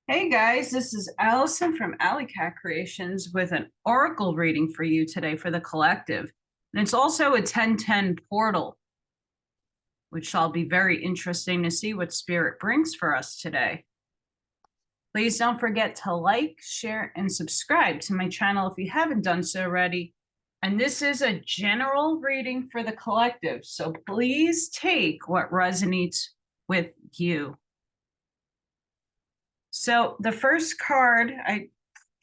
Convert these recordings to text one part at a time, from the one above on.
Hey guys, this is Allison from Allykatkreations with an oracle reading for you today for the collective. And it's also a 1010 portal, which shall be very interesting to see what spirit brings for us today. Please don't forget to like, share, and subscribe to my channel if you haven't done so already. And this is a general reading for the collective, so please take what resonates with you. So the first card, I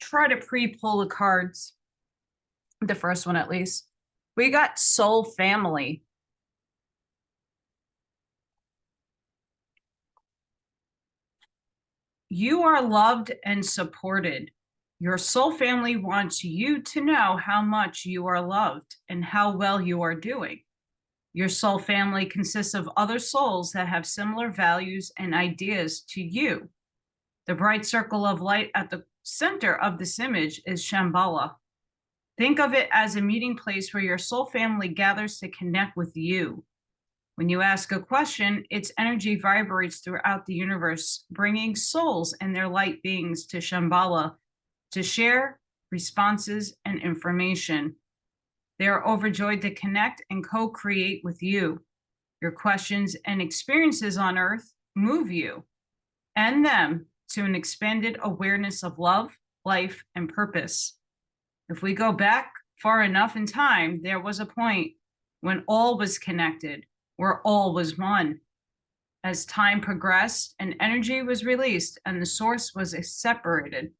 try to pre-pull the cards, the first one at least. We got soul family. You are loved and supported. Your soul family wants you to know how much you are loved and how well you are doing. Your soul family consists of other souls that have similar values and ideas to you. The bright circle of light at the center of this image is Shambhala. Think of it as a meeting place where your soul family gathers to connect with you. When you ask a question, its energy vibrates throughout the universe, bringing souls and their light beings to Shambhala to share responses and information. They are overjoyed to connect and co-create with you. Your questions and experiences on Earth move you and them to an expanded awareness of love, life, and purpose. If we go back far enough in time, there was a point when all was connected, where all was one. As time progressed and energy was released and the source was separated,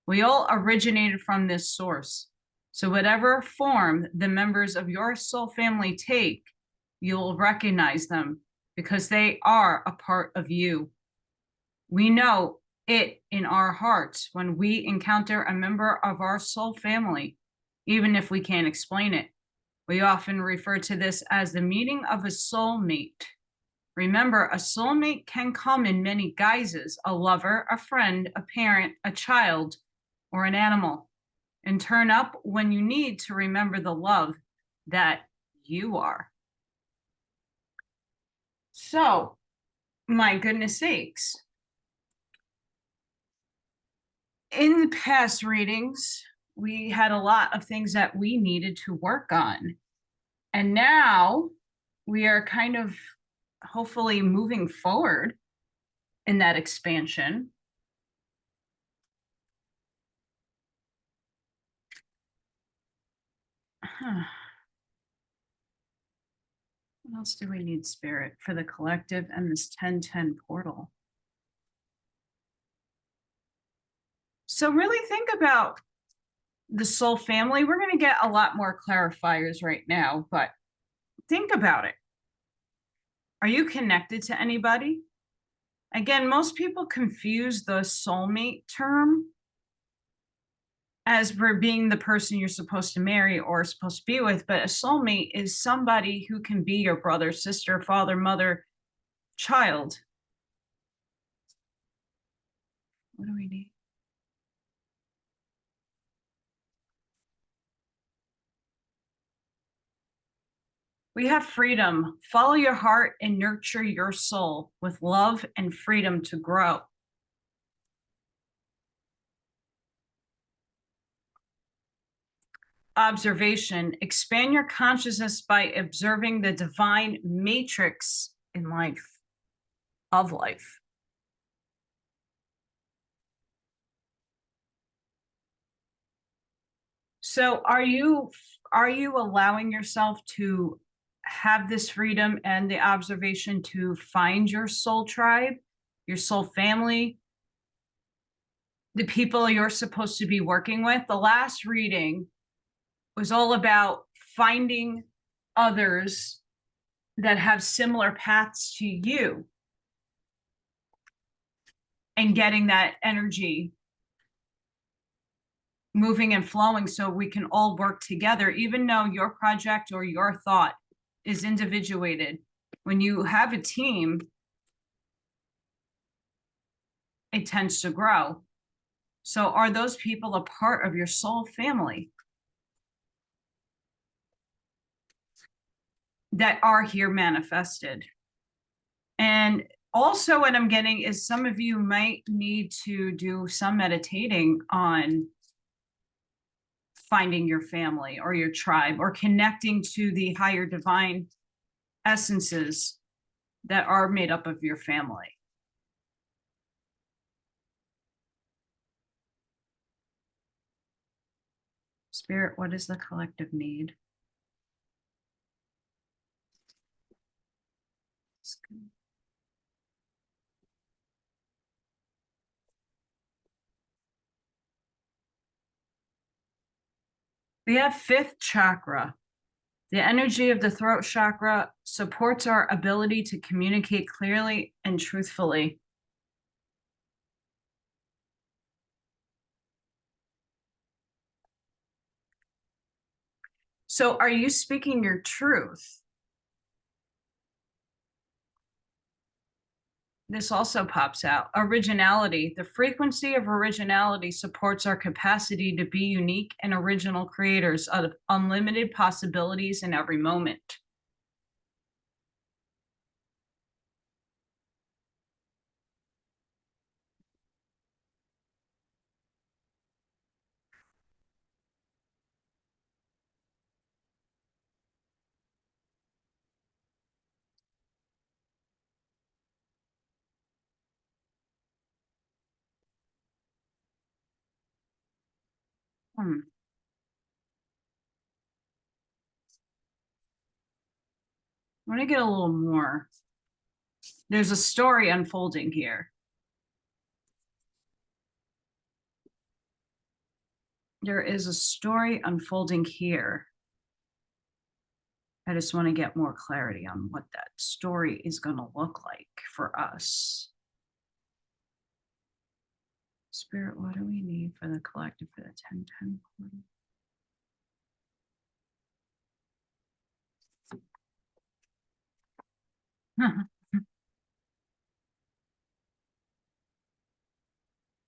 we all originated from this source. So whatever form the members of your soul family take, you'll recognize them because they are a part of you. We know it in our hearts when we encounter a member of our soul family, even if we can't explain it. We often refer to this as the meeting of a soulmate. Remember, a soulmate can come in many guises: a lover, a friend, a parent, a child, or an animal, and turn up when you need to remember the love that you are. So, my goodness sakes. In the past readings, we had a lot of things that we needed to work on. And now we are kind of hopefully moving forward in that expansion. What else do we need, Spirit, for the collective and this 1010 portal? So really think about the soul family. We're going to get a lot more clarifiers right now, but think about it. Are you connected to anybody? Again, most people confuse the soulmate term as for being the person you're supposed to marry or supposed to be with, but a soulmate is somebody who can be your brother, sister, father, mother, child. What do we need? We have freedom. Follow your heart and nurture your soul with love and freedom to grow. Observation. Expand your consciousness by observing the divine matrix in life, of life. So are you allowing yourself to have this freedom and the observation to find your soul tribe, your soul family, the people you're supposed to be working with? The last reading was all about finding others that have similar paths to you and getting that energy moving and flowing so we can all work together, even though your project or your thought is individuated. When you have a team, it tends to grow. So are those people a part of your soul family that are here manifested? And Also, what I'm getting is some of you might need to do some meditating on finding your family or your tribe or connecting to the higher divine essences that are made up of your family. Spirit, what is the collective need? We have fifth chakra. The energy of the throat chakra supports our ability to communicate clearly and truthfully. So are you speaking your truth? This also pops out. Originality. The frequency of originality supports our capacity to be unique and original creators of unlimited possibilities in every moment. I want to get a little more. There's a story unfolding here. There is a story unfolding here. I just want to get more clarity on what that story is going to look like for us. Spirit, what do we need for the collective for the 10-10 portal?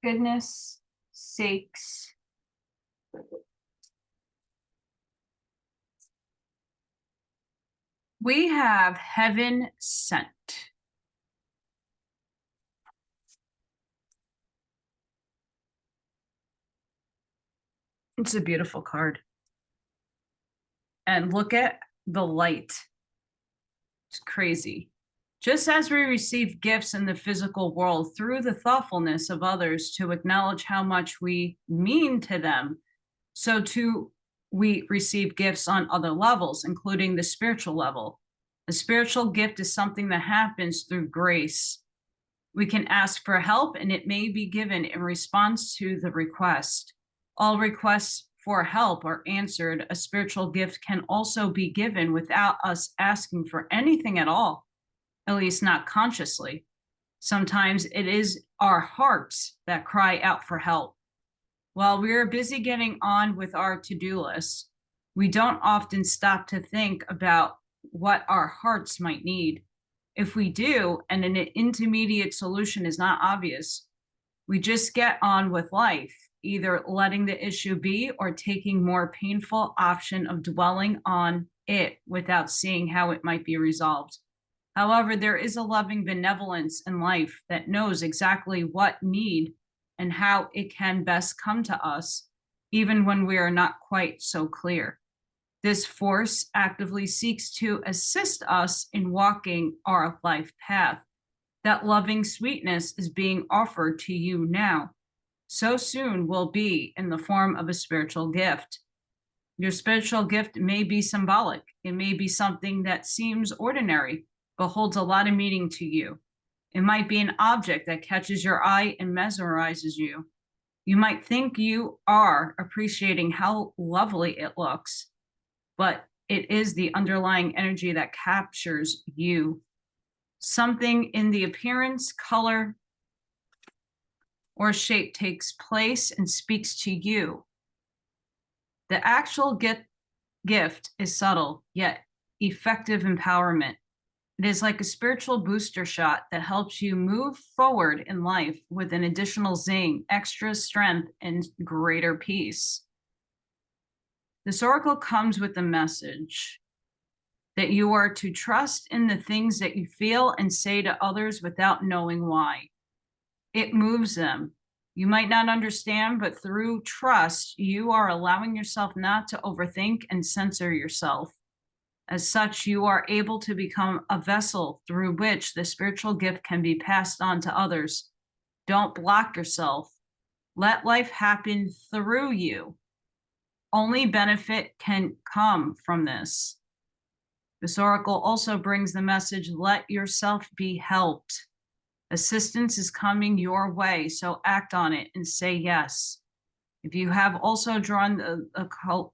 Goodness sakes. We have heaven sent. It's a beautiful card. And look at the light. It's crazy. Just as we receive gifts in the physical world through the thoughtfulness of others to acknowledge how much we mean to them, so too we receive gifts on other levels, including the spiritual level. A spiritual gift is something that happens through grace. We can ask for help and it may be given in response to the request. All requests for help are answered. A spiritual gift can also be given without us asking for anything at all, at least not consciously. Sometimes it is our hearts that cry out for help. While we are busy getting on with our to-do list, we don't often stop to think about what our hearts might need. If we do, and an intermediate solution is not obvious, we just get on with life, either letting the issue be or taking more painful option of dwelling on it without seeing how it might be resolved. However, there is a loving benevolence in life that knows exactly what need and how it can best come to us, even when we are not quite so clear. This force actively seeks to assist us in walking our life path. That loving sweetness is being offered to you now. So soon will be in the form of a spiritual gift. Your spiritual gift may be symbolic. It may be something that seems ordinary, but holds a lot of meaning to you. It might be an object that catches your eye and mesmerizes you. You might think you are appreciating how lovely it looks, but it is the underlying energy that captures you. Something in the appearance, color, or shape takes place and speaks to you. The actual gift is subtle, yet effective empowerment. It is like a spiritual booster shot that helps you move forward in life with an additional zing, extra strength, and greater peace. This oracle comes with a message. that you are to trust in the things that you feel and say to others without knowing why. It moves them. You might not understand, but through trust, you are allowing yourself not to overthink and censor yourself. As such, you are able to become a vessel through which the spiritual gift can be passed on to others. Don't block yourself. Let life happen through you. Only benefit can come from this. This oracle also brings the message, let yourself be helped. Assistance is coming your way, so act on it and say yes. If you have also drawn the occult,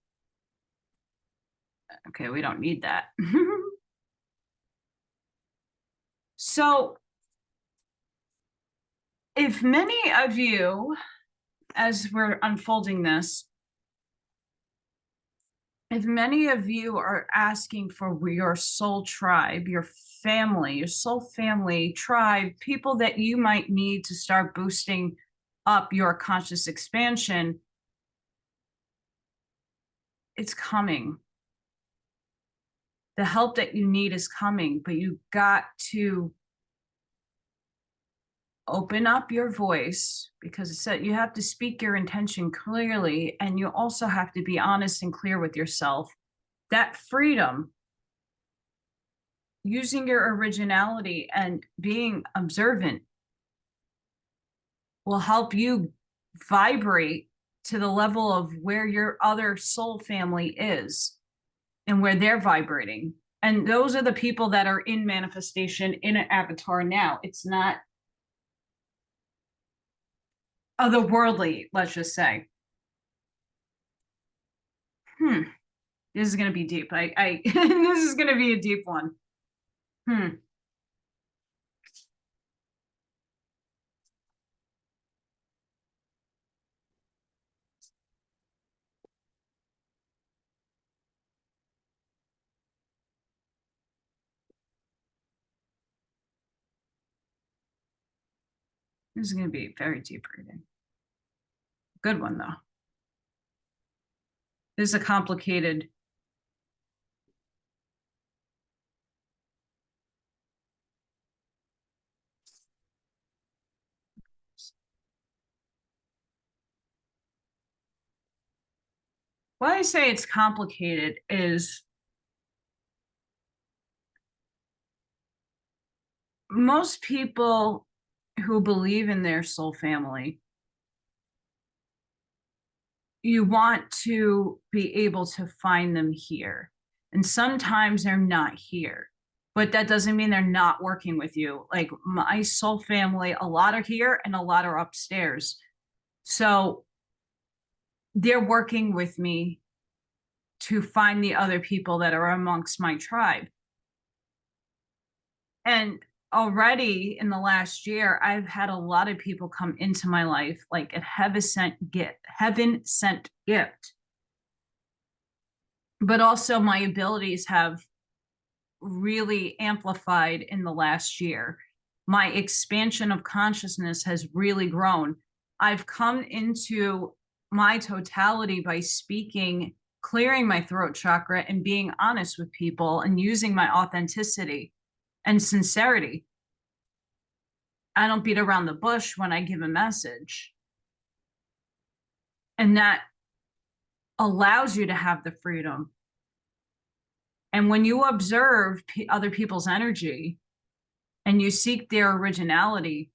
okay, we don't need that. So if many of you, as we're unfolding this, if many of you are asking for your soul tribe, your family, your soul family tribe, people that you might need to start boosting up your conscious expansion, it's coming. The help that you need is coming, but you got to open up your voice, because it said you have to speak your intention clearly, and you also have to be honest and clear with yourself. That freedom, using your originality and being observant, will help you vibrate to the level of where your other soul family is and where they're vibrating. And those are the people that are in manifestation in an avatar now. It's not otherworldly, let's just say. This is going to be deep. This is going to be a deep one. This is going to be a very deep reading. Good one, though. This is a complicated. Why I say it's complicated is most people who believe in their soul family, you want to be able to find them here. And sometimes they're not here, but that doesn't mean they're not working with you. Like my soul family, a lot are here and a lot are upstairs. So they're working with me to find the other people that are amongst my tribe. And already in the last year, I've had a lot of people come into my life like a heaven sent gift. But also my abilities have really amplified in the last year. My expansion of consciousness has really grown. I've come into my totality by speaking, clearing my throat chakra, and being honest with people and using my authenticity and sincerity. I don't beat around the bush when I give a message. And that allows you to have the freedom. And when you observe other people's energy and you seek their originality,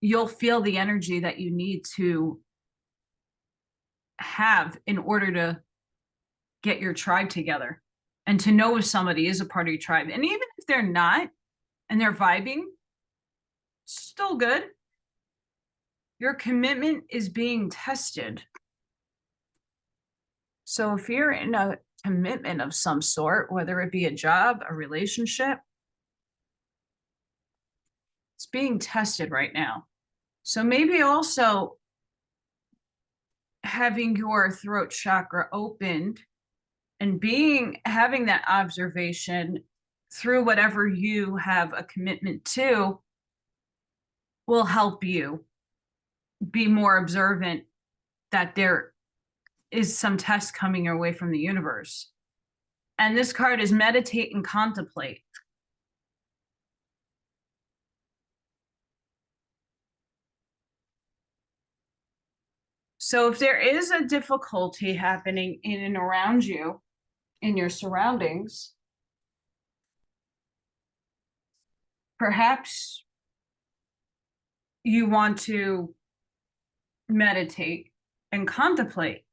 you'll feel the energy that you need to have in order to get your tribe together and to know if somebody is a part of your tribe. And even if they're not and they're vibing, still good. Your commitment is being tested. So if you're in a commitment of some sort, whether it be a job, a relationship, it's being tested right now. So maybe also having your throat chakra opened and having that observation through whatever you have a commitment to will help you be more observant that there is some test coming your way from the universe. And this card is meditate and contemplate. So if there is a difficulty happening in and around you, in your surroundings, perhaps you want to meditate and contemplate.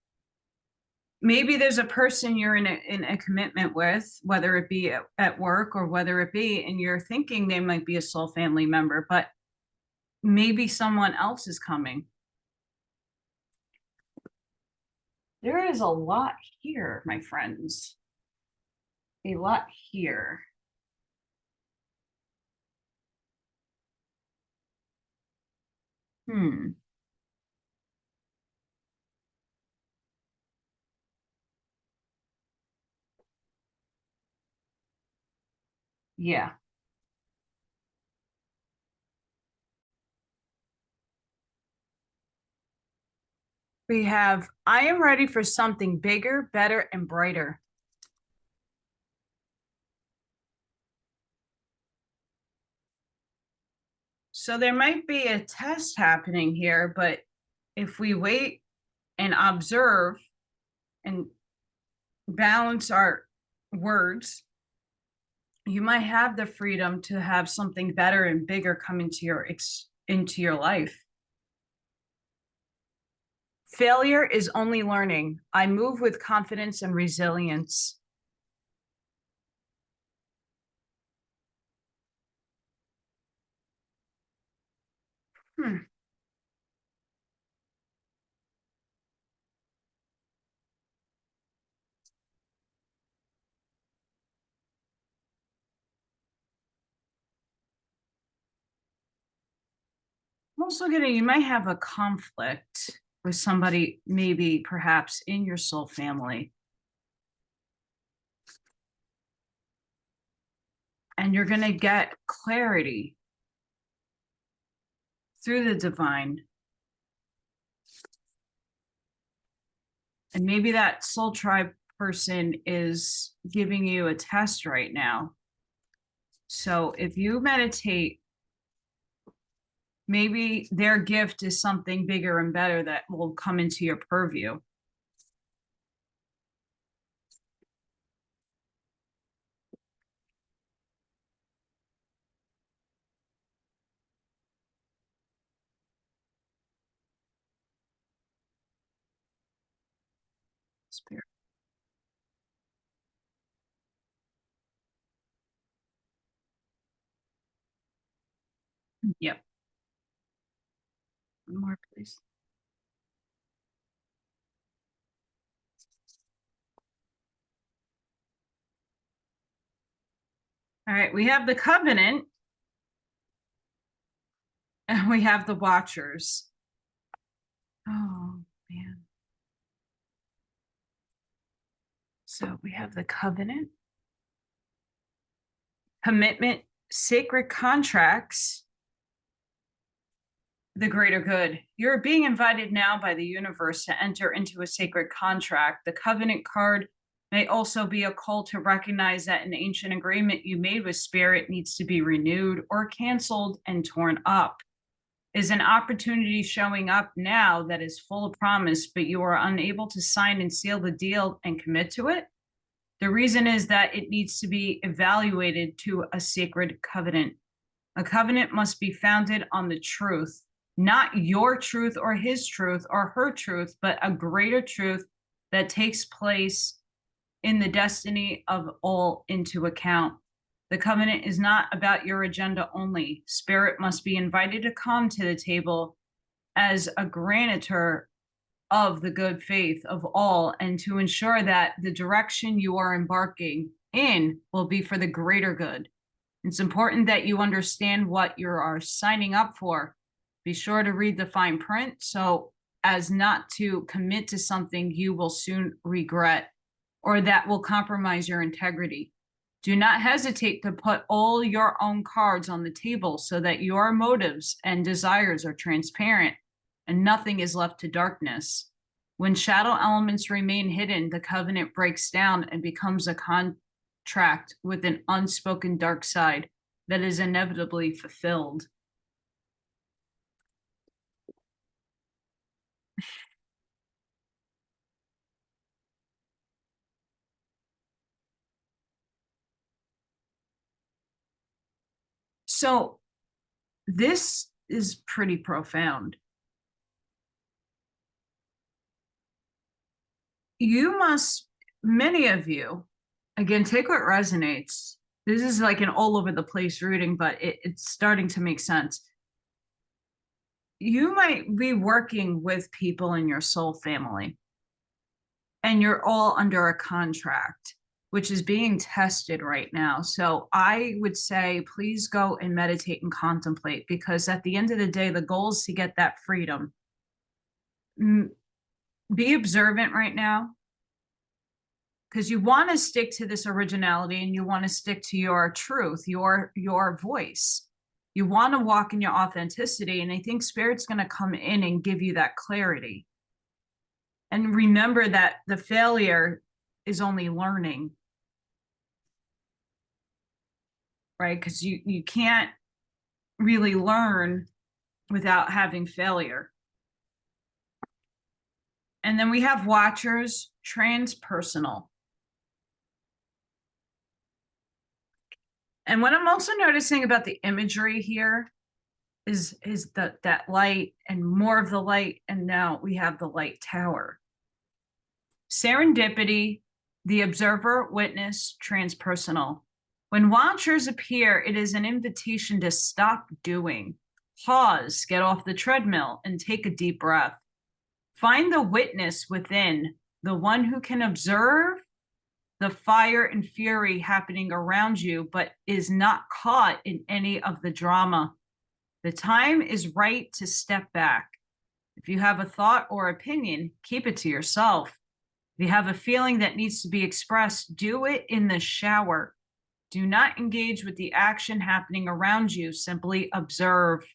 Maybe there's a person you're in a commitment with, whether it be at work or whether it be, and you're thinking they might be a soul family member, but maybe someone else is coming. There is a lot here, my friends. A lot here. Yeah. We have, I am ready for something bigger, better, and brighter. So there might be a test happening here, but if we wait and observe and balance our words, you might have the freedom to have something better and bigger come into your life. Failure is only learning. I move with confidence and resilience. I'm also getting, you might have a conflict with somebody, maybe perhaps in your soul family. And you're going to get clarity through the divine. And maybe that soul tribe person is giving you a test right now. So if you meditate, maybe their gift is something bigger and better that will come into your purview. Spirit. Yep. One more, please. All right, we have the covenant and we have the watchers. Oh, man. So we have the covenant, commitment, sacred contracts, the greater good. You're being invited now by the universe to enter into a sacred contract. The covenant card may also be a call to recognize that an ancient agreement you made with spirit needs to be renewed or canceled and torn up. Is an opportunity showing up now that is full of promise, but you are unable to sign and seal the deal and commit to it? The reason is that it needs to be evaluated to a sacred covenant. A covenant must be founded on the truth, not your truth or his truth or her truth, but a greater truth that takes place in the destiny of all into account. The covenant is not about your agenda only. Spirit must be invited to come to the table as a grantor of the good faith of all, and to ensure that the direction you are embarking in will be for the greater good. It's important that you understand what you are signing up for. Be sure to read the fine print so as not to commit to something you will soon regret or that will compromise your integrity. Do not hesitate to put all your own cards on the table so that your motives and desires are transparent and nothing is left to darkness. When shadow elements remain hidden, the covenant breaks down and becomes a contract with an unspoken dark side that is inevitably fulfilled. So this is pretty profound. Many of you, again, take what resonates. This is like an all over the place reading, but it's starting to make sense. You might be working with people in your soul family, and you're all under a contract, which is being tested right now. So I would say, please go and meditate and contemplate, because at the end of the day, the goal is to get that freedom. Be observant right now, because you want to stick to this originality and you want to stick to your truth, your voice. You want to walk in your authenticity. And I think Spirit's going to come in and give you that clarity. And remember that the failure is only learning, right? Because you can't really learn without having failure. And then we have Watchers, transpersonal. And what I'm also noticing about the imagery here is that light and more of the light, and now we have the light tower. Serendipity, the observer, witness, transpersonal. When Watchers appear, it is an invitation to stop doing, pause, get off the treadmill, and take a deep breath. Find the witness within, the one who can observe the fire and fury happening around you, but is not caught in any of the drama. The time is right to step back. If you have a thought or opinion, keep it to yourself. If you have a feeling that needs to be expressed, do it in the shower. Do not engage with the action happening around you. Simply observe.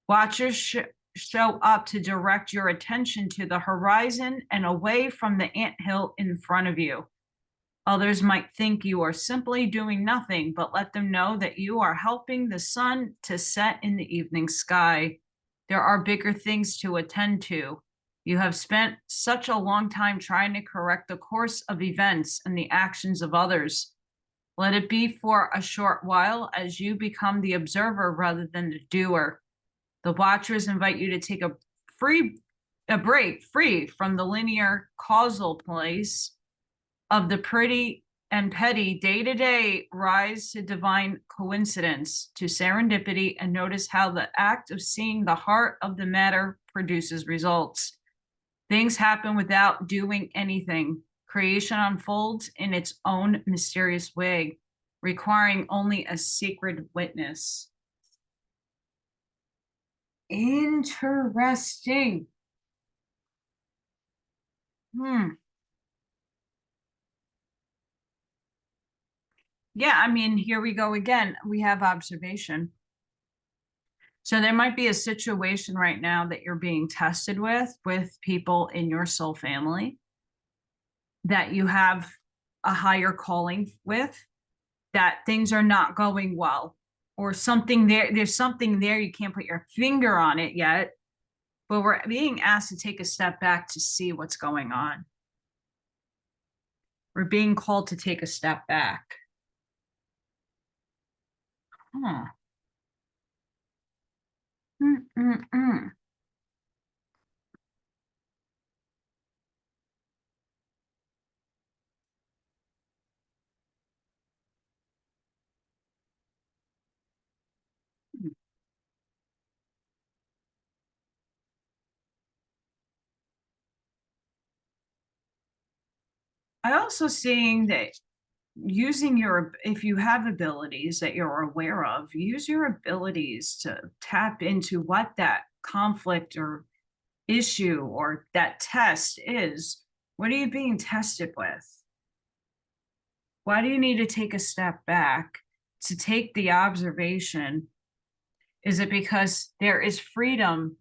Watchers show up to direct your attention to the horizon and away from the anthill in front of you. Others might think you are simply doing nothing, but let them know that you are helping the sun to set in the evening sky. There are bigger things to attend to. You have spent such a long time trying to correct the course of events and the actions of others. Let it be for a short while as you become the observer rather than the doer. The Watchers invite you to take a break free from the linear causal place of the pretty and petty day-to-day. Rise to divine coincidence, to serendipity, and notice how the act of seeing the heart of the matter produces results. Things happen without doing anything. Creation unfolds in its own mysterious way, requiring only a sacred witness. Interesting. Yeah, I mean, here we go again. We have observation. So there might be a situation right now that you're being tested with people in your soul family that you have a higher calling with, that things are not going well, or something there's something there, you can't put your finger on it yet, but we're being asked to take a step back to see what's going on. We're being called to take a step back. I also seeing that using if you have abilities that you're aware of, use your abilities to tap into what that conflict or issue or that test is. What are you being tested with? Why do you need to take a step back to take the observation? Is it because there is freedom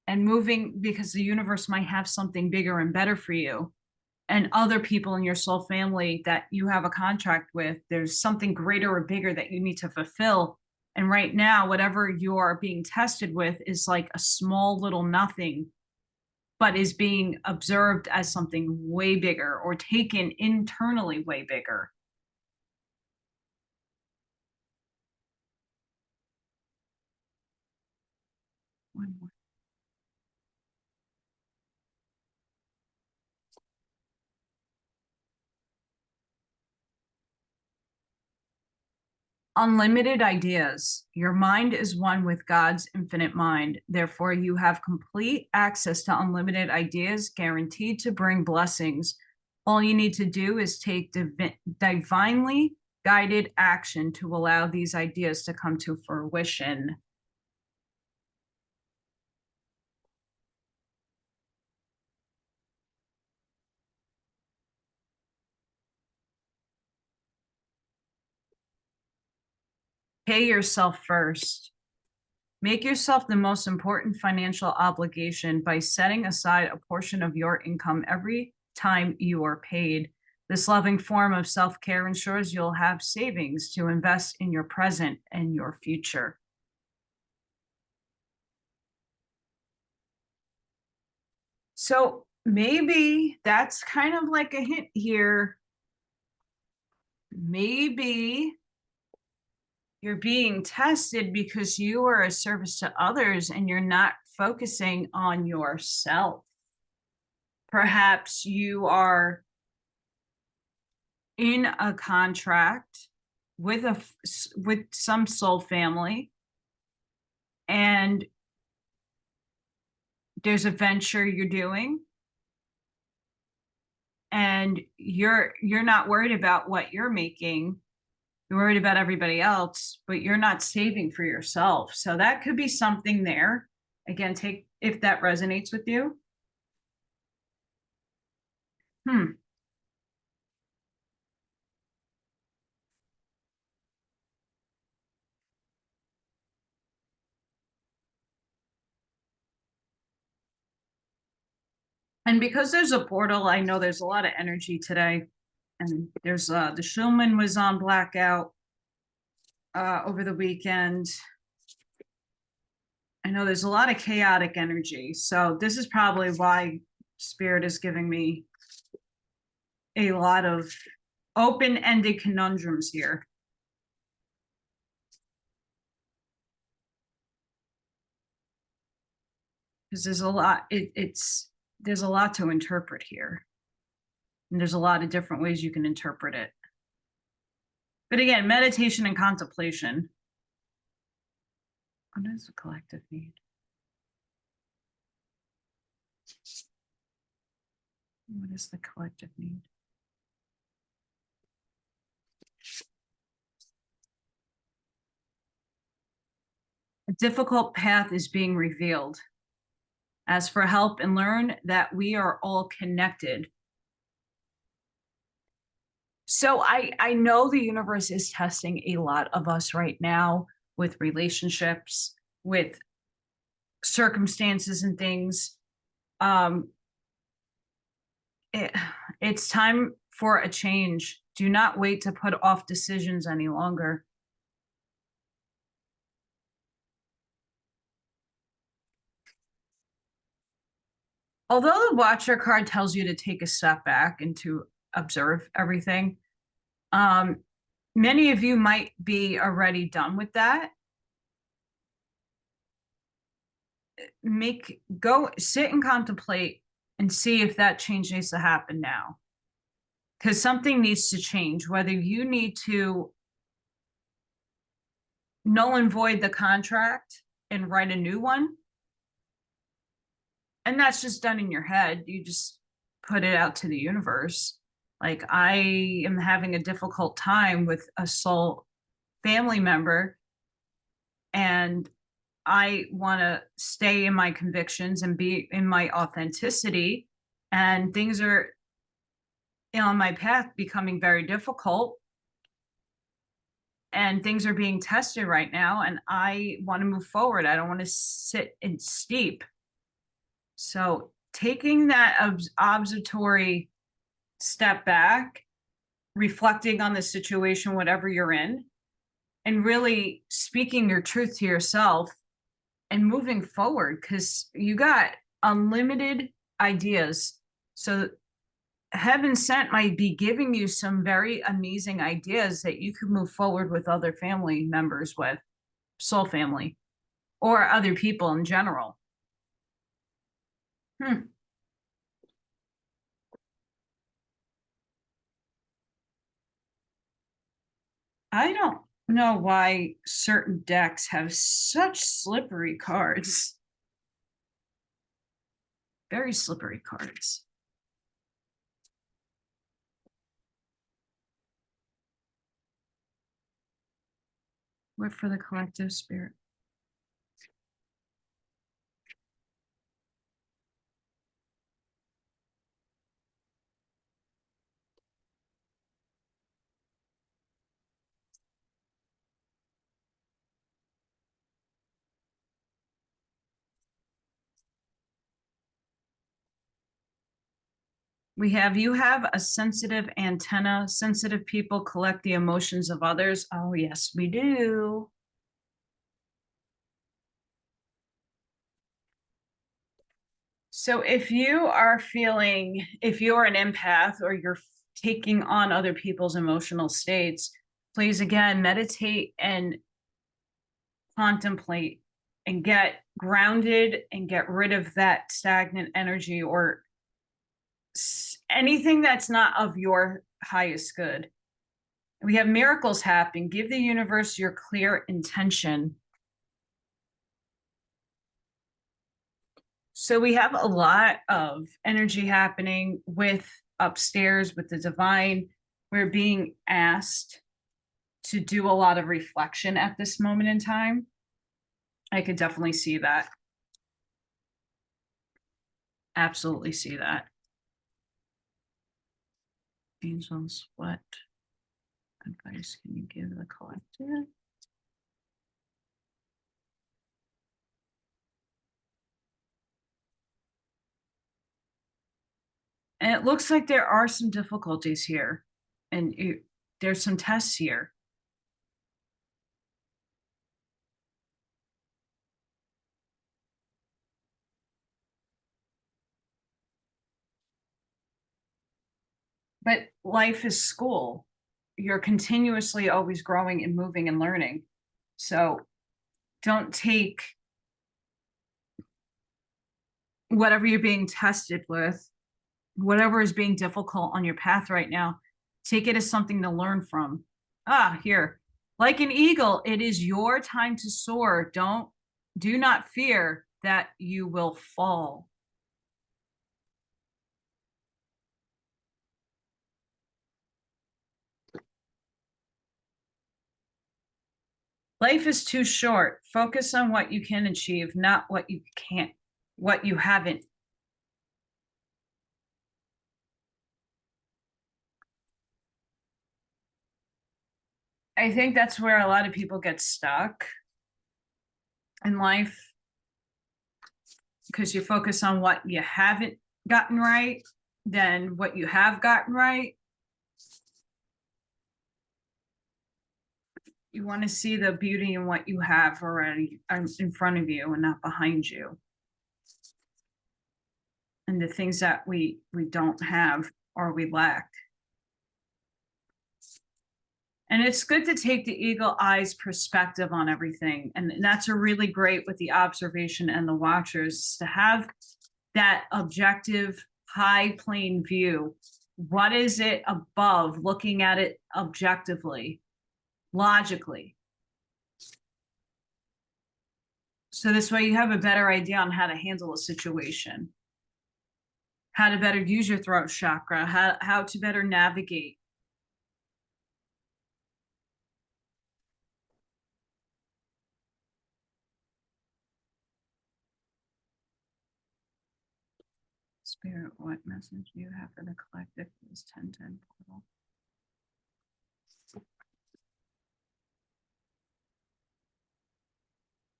and moving because the universe might have something bigger and better for you. And other people in your soul family that you have a contract with, there's something greater or bigger that you need to fulfill. And right now, whatever you are being tested with is like a small little nothing, but is being observed as something way bigger or taken internally way bigger. One more. Unlimited ideas. Your mind is one with God's infinite mind. Therefore, you have complete access to unlimited ideas guaranteed to bring blessings. All you need to do is take divinely guided action to allow these ideas to come to fruition. Pay yourself first. Make yourself the most important financial obligation by setting aside a portion of your income every time you are paid. This loving form of self-care ensures you'll have savings to invest in your present and your future. So maybe that's kind of like a hint here. Maybe you're being tested because you are a service to others and you're not focusing on yourself. Perhaps you are in a contract with some soul family, and there's a venture you're doing, and you're not worried about what you're making. You're worried about everybody else, but you're not saving for yourself. So that could be something there. Again, take if that resonates with you. And because there's a portal, I know there's a lot of energy today. And there's the Schulman was on blackout over the weekend. I know there's a lot of chaotic energy. So this is probably why Spirit is giving me a lot of open-ended conundrums here. Because there's a lot, there's a lot to interpret here. And there's a lot of different ways you can interpret it. But again, meditation and contemplation. What does the collective need? What is the collective need? A difficult path is being revealed. Ask for help and learn that we are all connected. So I know the universe is testing a lot of us right now with relationships, with circumstances and things. It's time for a change. Do not wait to put off decisions any longer. Although the Watcher card tells you to take a step back and to observe everything, many of you might be already done with that. Go sit and contemplate and see if that change needs to happen now. Because something needs to change, whether you need to null and void the contract and write a new one. And that's just done in your head. You just put it out to the universe. Like, I am having a difficult time with a soul family member, and I want to stay in my convictions and be in my authenticity. And things are on my path becoming very difficult. And things are being tested right now. And I want to move forward. I don't want to sit and steep. So taking that observatory step back, reflecting on the situation, whatever you're in, and really speaking your truth to yourself and moving forward, because you got unlimited ideas. So heaven sent might be giving you some very amazing ideas that you could move forward with other family members with, soul family, or other people in general. I don't know why certain decks have such slippery cards. Very slippery cards. What for the collective spirit? We have, you have a sensitive antenna. Sensitive people collect the emotions of others. Oh, yes, we do. So if you are feeling, if you're an empath or you're taking on other people's emotional states, please again, meditate and contemplate and get grounded and get rid of that stagnant energy or anything that's not of your highest good. We have miracles happening. Give the universe your clear intention. So we have a lot of energy happening with upstairs with the divine. We're being asked to do a lot of reflection at this moment in time. I could definitely see that. Absolutely see that. Angels, what advice can you give the collective? And it looks like there are some difficulties here, and there's some tests here. But life is school. You're continuously always growing and moving and learning. So don't take whatever you're being tested with, whatever is being difficult on your path right now, take it as something to learn from. Here, like an eagle, it is your time to soar. Do not fear that you will fall. Life is too short. Focus on what you can achieve, not what you can't, what you haven't. I think that's where a lot of people get stuck in life, because you focus on what you haven't gotten right than what you have gotten right. You want to see the beauty in what you have already in front of you and not behind you. And the things that we don't have or we lack. And it's good to take the eagle eyes perspective on everything. And that's a really great with the observation and the watchers, to have that objective high plane view. What is it above, looking at it objectively, logically? So this way you have a better idea on how to handle a situation, how to better use your throat chakra, how to better navigate. Spirit, what message do you have for the collective for this 1010 portal?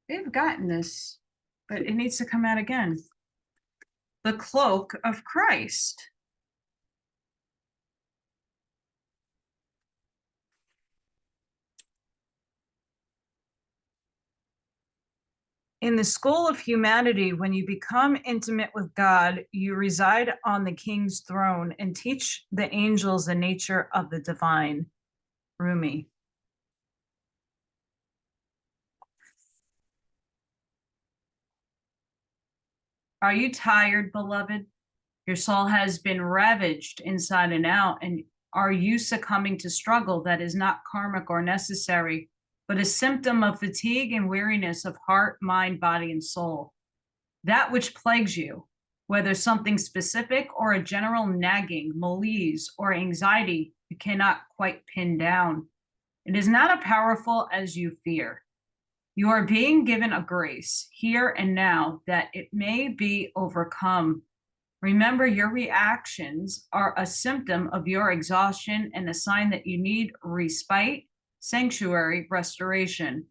They've gotten this, but it needs to come out again. the cloak of Christ. In the school of humanity, when you become intimate with God, you reside on the king's throne and teach the angels the nature of the divine. Rumi. Are you tired, beloved? Your soul has been ravaged inside and out, and are you succumbing to struggle that is not karmic or necessary, but a symptom of fatigue and weariness of heart, mind, body, and soul? That which plagues you, whether something specific or a general nagging, malaise, or anxiety you cannot quite pin down. It is not as powerful as you fear. You are being given a grace here and now that it may be overcome. Remember, your reactions are a symptom of your exhaustion and a sign that you need respite, sanctuary, restoration.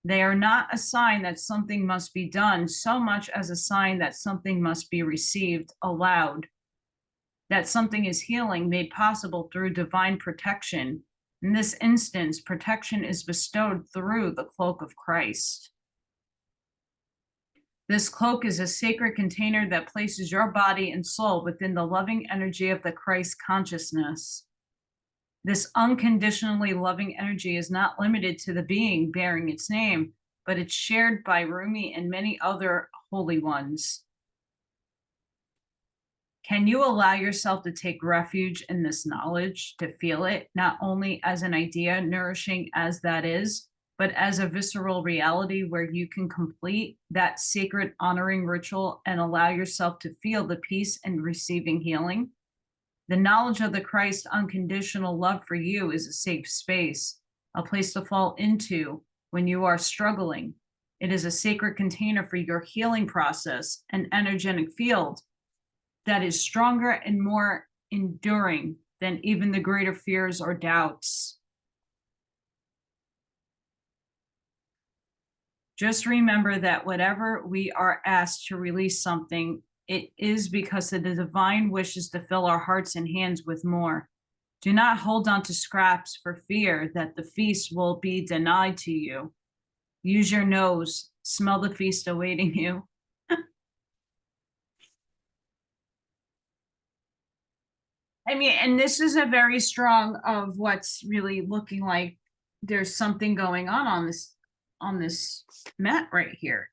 They are not a sign that something must be done so much as a sign that something must be received, allowed, that something is healing made possible through divine protection. In this instance, protection is bestowed through the cloak of Christ. This cloak is a sacred container that places your body and soul within the loving energy of the Christ consciousness. This unconditionally loving energy is not limited to the being bearing its name, but it's shared by Rumi and many other holy ones. Can you allow yourself to take refuge in this knowledge, to feel it, not only as an idea, nourishing as that is, but as a visceral reality where you can complete that sacred honoring ritual and allow yourself to feel the peace and receiving healing? The knowledge of the Christ unconditional love for you is a safe space, a place to fall into when you are struggling. It is a sacred container for your healing process, an energetic field that is stronger and more enduring than even the greater fears or doubts. Just remember that whatever we are asked to release something, it is because the divine wishes to fill our hearts and hands with more. Do not hold on to scraps for fear that the feast will be denied to you. Use your nose, smell the feast awaiting you. I mean, and this is a very strong of what's really looking like there's something going on this mat right here.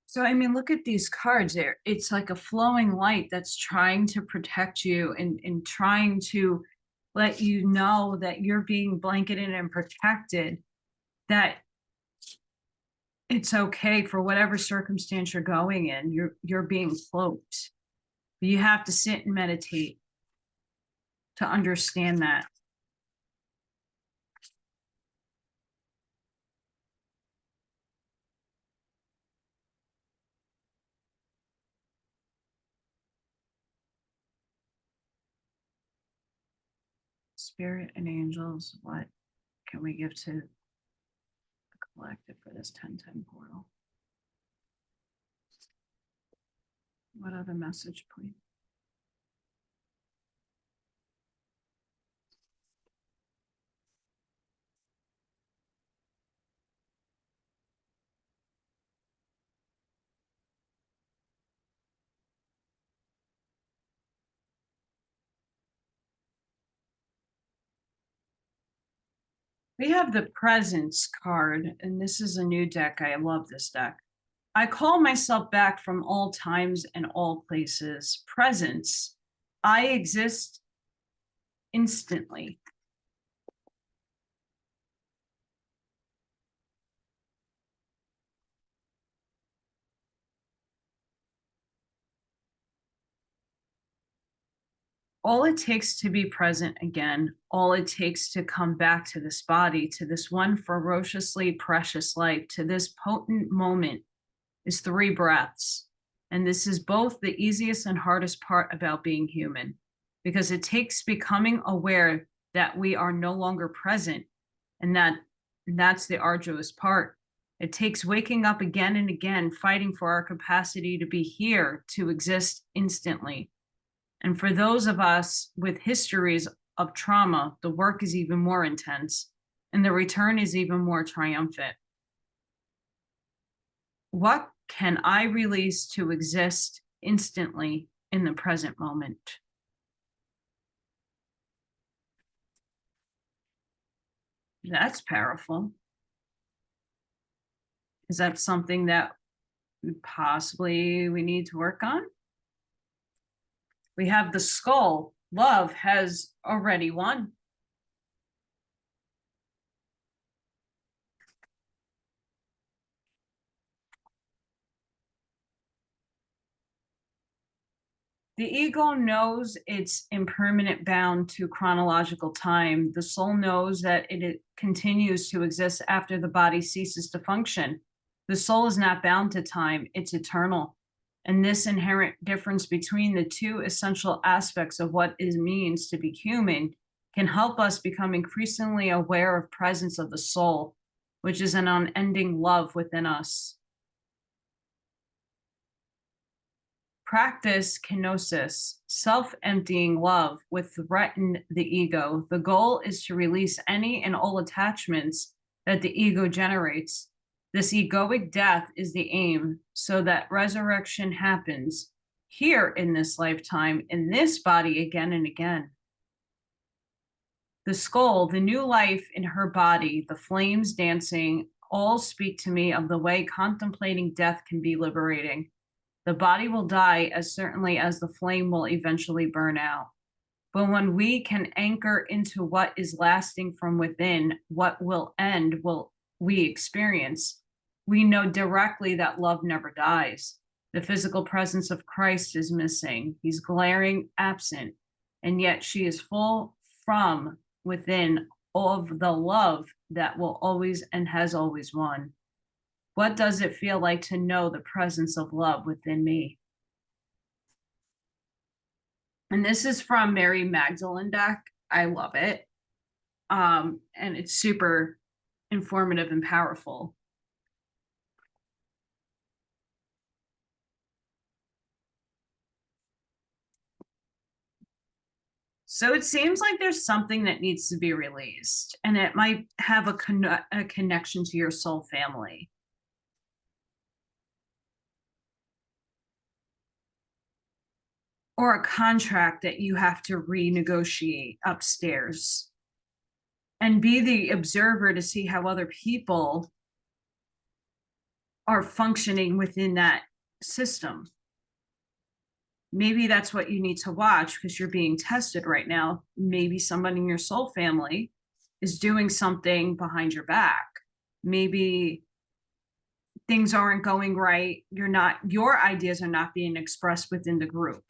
So, I mean, look at these cards there. It's like a flowing light that's trying to protect you and trying to let you know that you're being blanketed and protected, that it's okay for whatever circumstance you're going in, you're being cloaked. But you have to sit and meditate to understand that. Spirit and angels, what can we give to the collective for this 1010 portal? What other message, please? We have the presence card, and this is a new deck. I love this deck. I call myself back from all times and all places. Presence. I exist instantly. All it takes to be present again, all it takes to come back to this body, to this one ferociously precious life, to this potent moment is 3 breaths. And this is both the easiest and hardest part about being human, because it takes becoming aware that we are no longer present, and that's the arduous part. It takes waking up again and again, fighting for our capacity to be here, to exist instantly. And for those of us with histories of trauma, the work is even more intense, and the return is even more triumphant. What can I release to exist instantly in the present moment? That's powerful. Is that something that possibly we need to work on? We have the skull. Love has already won. The ego knows it's impermanent bound to chronological time. The soul knows that it continues to exist after the body ceases to function. The soul is not bound to time, it's eternal. And this inherent difference between the two essential aspects of what it means to be human can help us become increasingly aware of presence of the soul, which is an unending love within us. Practice kenosis, self-emptying love, with threaten the ego. The goal is to release any and all attachments that the ego generates. This egoic death is the aim, so that resurrection happens here in this lifetime, in this body again and again. The skull, the new life in her body, the flames dancing, all speak to me of the way contemplating death can be liberating. The body will die as certainly as the flame will eventually burn out. But when we can anchor into what is lasting from within, what will end will we experience, we know directly that love never dies. The physical presence of Christ is missing. He's glaring absent, and yet she is full from within of the love that will always and has always won. What does it feel like to know the presence of love within me? And this is from Mary Magdalene deck. I love it. And it's super informative and powerful. So it seems like there's something that needs to be released, and it might have a connection to your soul family. Or a contract that you have to renegotiate upstairs. And be the observer to see how other people are functioning within that system. Maybe that's what you need to watch because you're being tested right now. Maybe somebody in your soul family is doing something behind your back. Maybe things aren't going right. Your ideas are not being expressed within the group.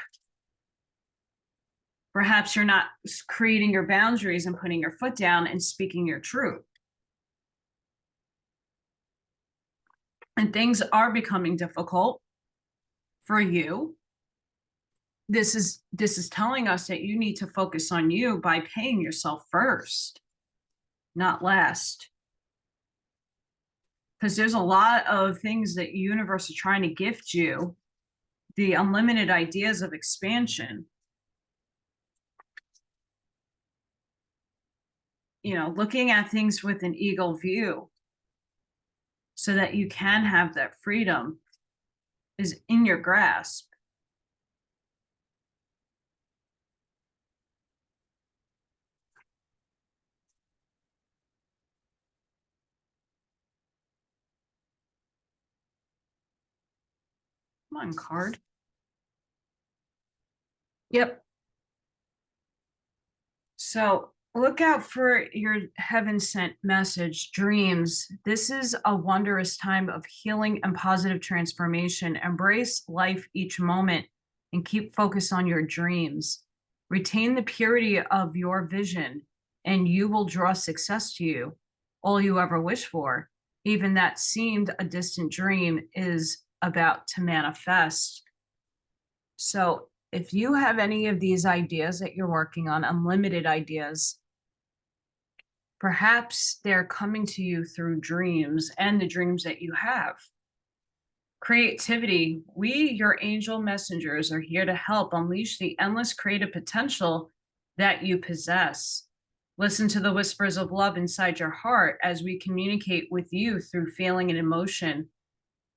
Perhaps you're not creating your boundaries and putting your foot down and speaking your truth. And things are becoming difficult for you. This is telling us that you need to focus on you by paying yourself first, not last. Because there's a lot of things that the universe is trying to gift you, the unlimited ideas of expansion. Looking at things with an eagle view so that you can have that freedom is in your grasp. Come on, card. Yep. So look out for your heaven sent message, dreams. This is a wondrous time of healing and positive transformation. Embrace life each moment and keep focus on your dreams. Retain the purity of your vision, and you will draw success to you, all you ever wish for. Even that seemed a distant dream is about to manifest. So if you have any of these ideas that you're working on, unlimited ideas, perhaps they're coming to you through dreams and the dreams that you have. Creativity, we, your angel messengers, are here to help unleash the endless creative potential that you possess. Listen to the whispers of love inside your heart as we communicate with you through feeling and emotion.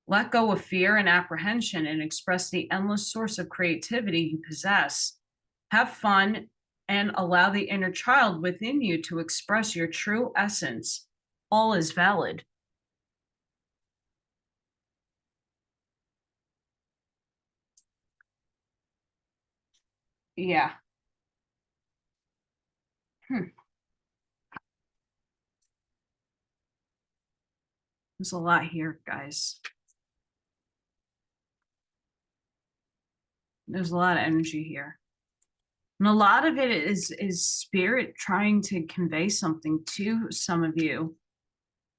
Let go of fear and apprehension and express the endless source of creativity you possess. Have fun and allow the inner child within you to express your true essence. All is valid. Yeah. Hmm. There's a lot here, guys. There's a lot of energy here. And a lot of it is spirit trying to convey something to some of you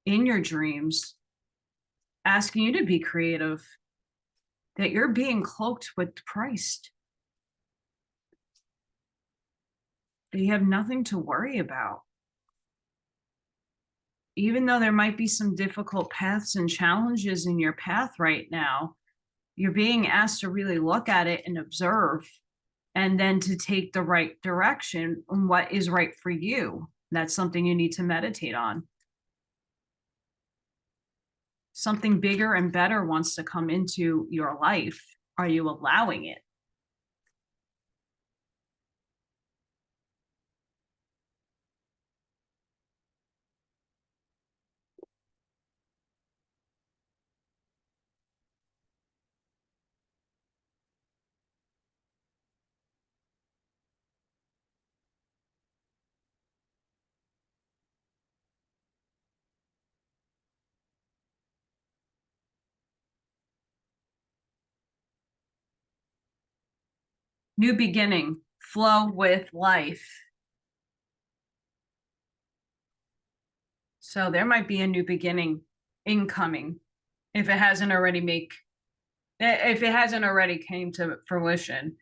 in your dreams, asking you to be creative, that you're being cloaked with Christ, that you have nothing to worry about. Even though there might be some difficult paths and challenges in your path right now, you're being asked to really look at it and observe, and then to take the right direction on what is right for you. That's something you need to meditate on. Something bigger and better wants to come into your life. Are you allowing it? New beginning, flow with life. So there might be a new beginning incoming if it hasn't already came to fruition.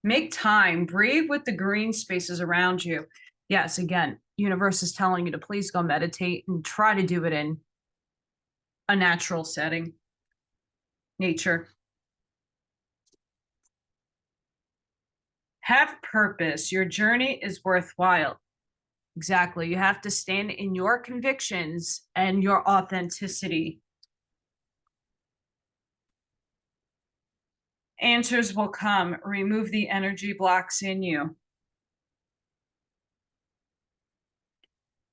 Make time, breathe with the green spaces around you. Yes, again, universe is telling you to please go meditate and try to do it in a natural setting, nature. Have purpose. Your journey is worthwhile. Exactly. You have to stand in your convictions and your authenticity. Answers will come. Remove the energy blocks in you.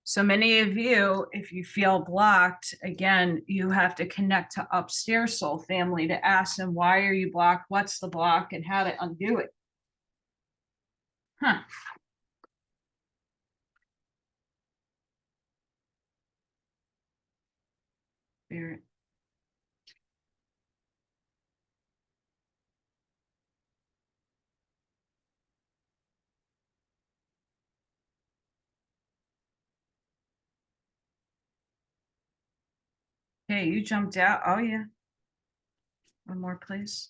So many of you, if you feel blocked, again, you have to connect to upstairs soul family to ask them, why are you blocked? What's the block and how to undo it? Huh. Spirit. Hey, you jumped out. Oh, yeah. One more, please.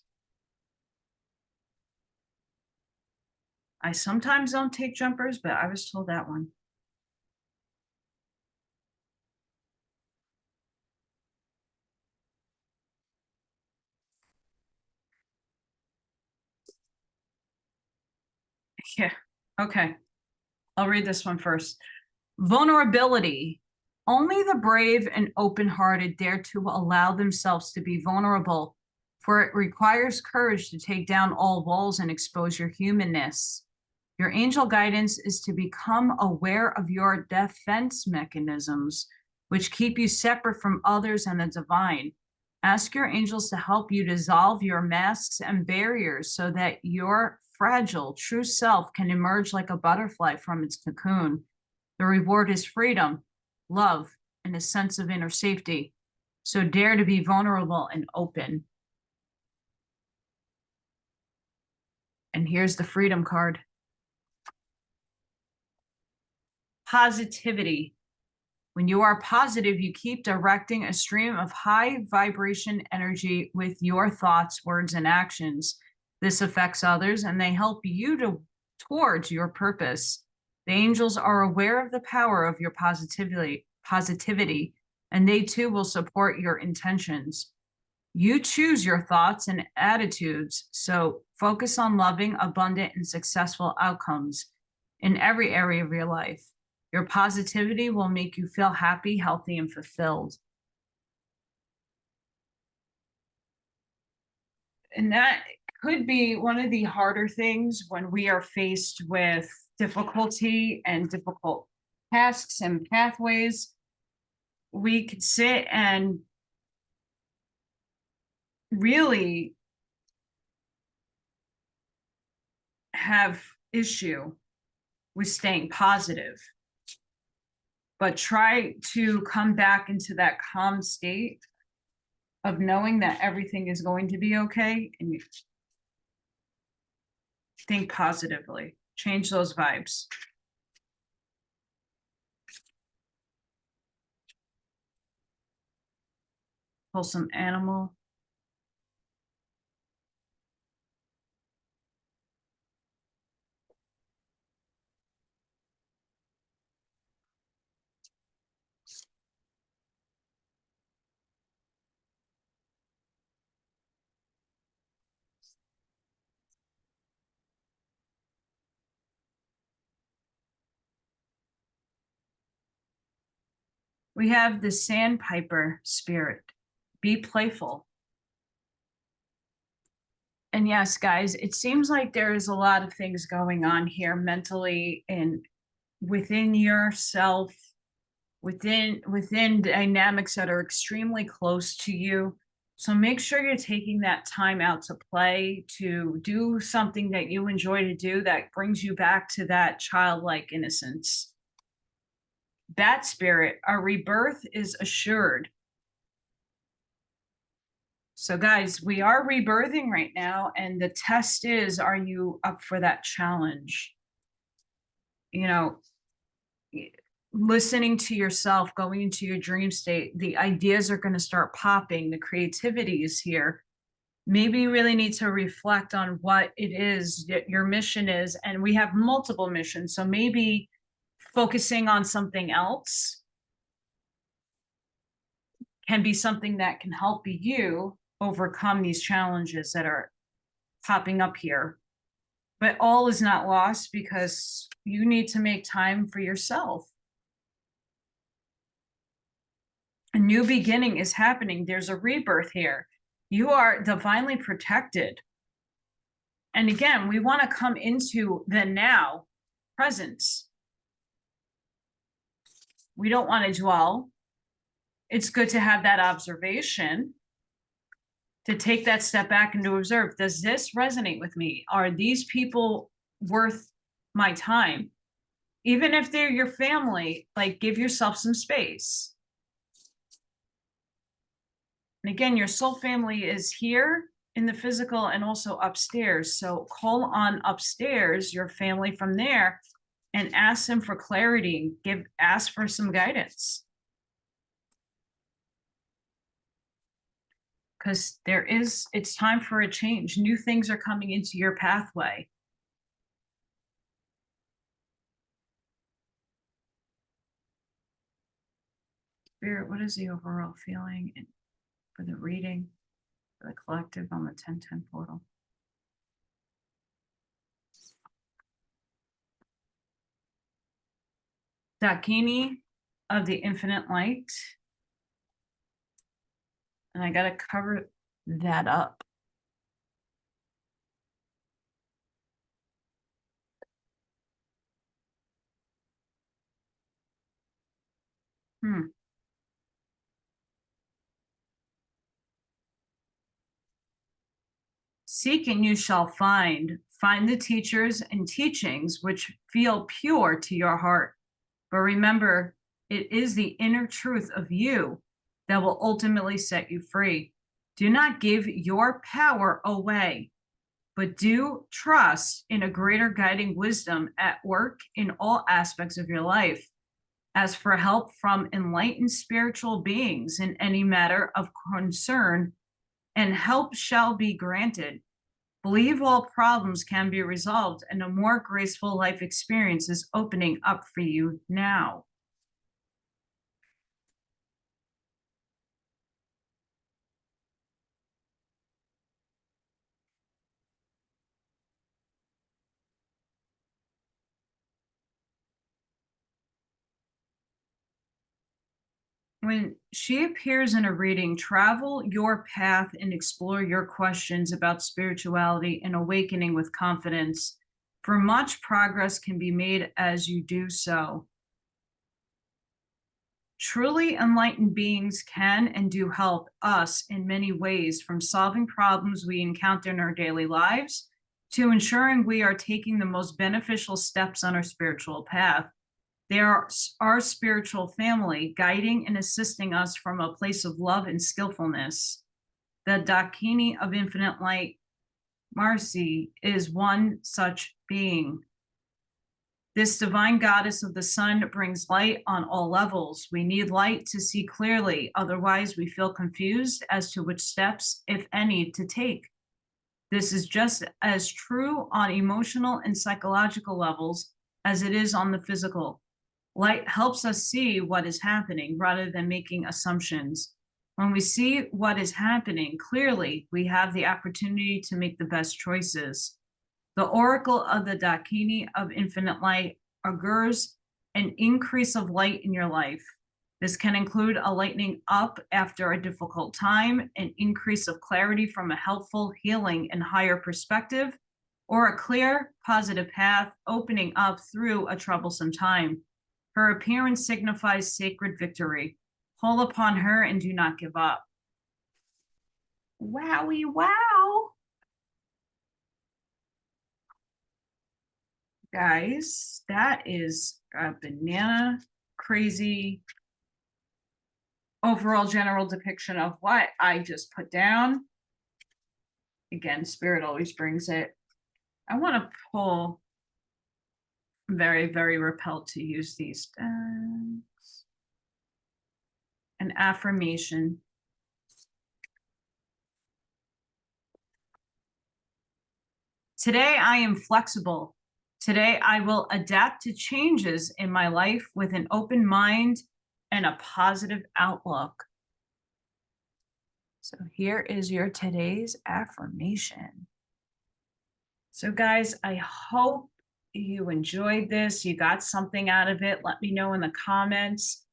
I sometimes don't take jumpers, but I was told that one. Yeah. Okay. I'll read this one first. Vulnerability. Only the brave and open-hearted dare to allow themselves to be vulnerable, for it requires courage to take down all walls and expose your humanness. Your angel guidance is to become aware of your defense mechanisms, which keep you separate from others and the divine. Ask your angels to help you dissolve your masks and barriers so that your fragile, true self can emerge like a butterfly from its cocoon. The reward is freedom, love, and a sense of inner safety. So dare to be vulnerable and open. And here's the freedom card. Positivity. When you are positive, you keep directing a stream of high vibration energy with your thoughts, words, and actions. This affects others and they help you towards your purpose. The angels are aware of the power of your positivity, and they too will support your intentions. You choose your thoughts and attitudes, so focus on loving, abundant, and successful outcomes in every area of your life. Your positivity will make you feel happy, healthy, and fulfilled. And that could be one of the harder things when we are faced with difficulty and difficult tasks and pathways. We could sit and really have issue with staying positive, but try to come back into that calm state of knowing that everything is going to be okay, and you think positively, change those vibes. Pull some animal. We have the sandpiper spirit. Be playful. And yes, guys, it seems like there's a lot of things going on here mentally and within yourself, within dynamics that are extremely close to you. So make sure you're taking that time out to play, to do something that you enjoy to do that brings you back to that childlike innocence. Bat spirit, our rebirth is assured. So guys, we are rebirthing right now, and the test is, are you up for that challenge? You know, listening to yourself, going into your dream state, the ideas are going to start popping, the creativity is here. Maybe you really need to reflect on what it is that your mission is, and we have multiple missions, so maybe focusing on something else can be something that can help you overcome these challenges that are popping up here. But all is not lost, because you need to make time for yourself. A new beginning is happening. There's a rebirth here. You are divinely protected. And again, we want to come into the now, presence. We don't want to dwell. It's good to have that observation, to take that step back and to observe, does this resonate with me? Are these people worth my time? Even if they're your family, like, give yourself some space. And again, your soul family is here in the physical and also upstairs. So call on upstairs, your family from there, and ask them for clarity, ask for some guidance. Because it's time for a change. New things are coming into your pathway. Spirit, what is the overall feeling for the reading, for the collective on the 1010 portal? Dakini of the infinite light. And I got to cover that up. Seek and you shall find. Find the teachers and teachings which feel pure to your heart. But remember, it is the inner truth of you that will ultimately set you free. Do not give your power away, but do trust in a greater guiding wisdom at work in all aspects of your life. As for help from enlightened spiritual beings in any matter of concern, and help shall be granted. Believe all problems can be resolved, and a more graceful life experience is opening up for you now. When she appears in a reading, travel your path and explore your questions about spirituality and awakening with confidence, for much progress can be made as you do so. Truly enlightened beings can and do help us in many ways, from solving problems we encounter in our daily lives to ensuring we are taking the most beneficial steps on our spiritual path. They are our spiritual family, guiding and assisting us from a place of love and skillfulness. The Dakini of infinite light, Marcy, is one such being. This divine goddess of the sun brings light on all levels. We need light to see clearly, otherwise we feel confused as to which steps, if any, to take. This is just as true on emotional and psychological levels as it is on the physical. Light helps us see what is happening rather than making assumptions. When we see what is happening clearly, we have the opportunity to make the best choices. The oracle of the Dakini of infinite light augurs an increase of light in your life. This can include a lightening up after a difficult time, an increase of clarity from a helpful, healing, and higher perspective, or a clear, positive path opening up through a troublesome time. Her appearance signifies sacred victory. Call upon her and do not give up. Wowie wow. Guys, that is a banana crazy overall general depiction of what I just put down. Again, spirit always brings it. I want to pull. I'm very, very repelled to use these decks. An affirmation. Today I am flexible. Today I will adapt to changes in my life with an open mind and a positive outlook. So here is your today's affirmation. So guys, I hope you enjoyed this. You got something out of it. Let me know in the comments.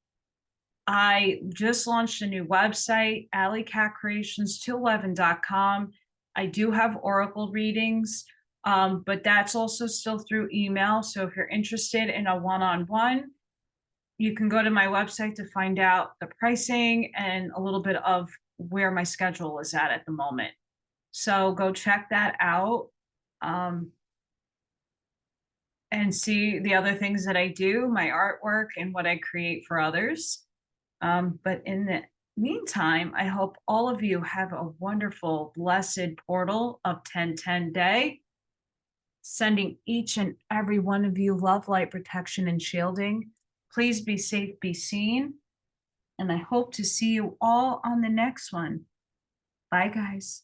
I just launched a new website, AllyKatkreations211.com. I do have oracle readings, but that's also still through email. So if you're interested in a one-on-one, you can go to my website to find out the pricing and a little bit of where my schedule is at the moment. So go check that out. And see the other things that I do, my artwork and what I create for others. But in the meantime, I hope all of you have a wonderful, blessed portal of 10/10 day. Sending each and every one of you love, light, protection, and shielding. Please be safe, be seen. And I hope to see you all on the next one. Bye, guys.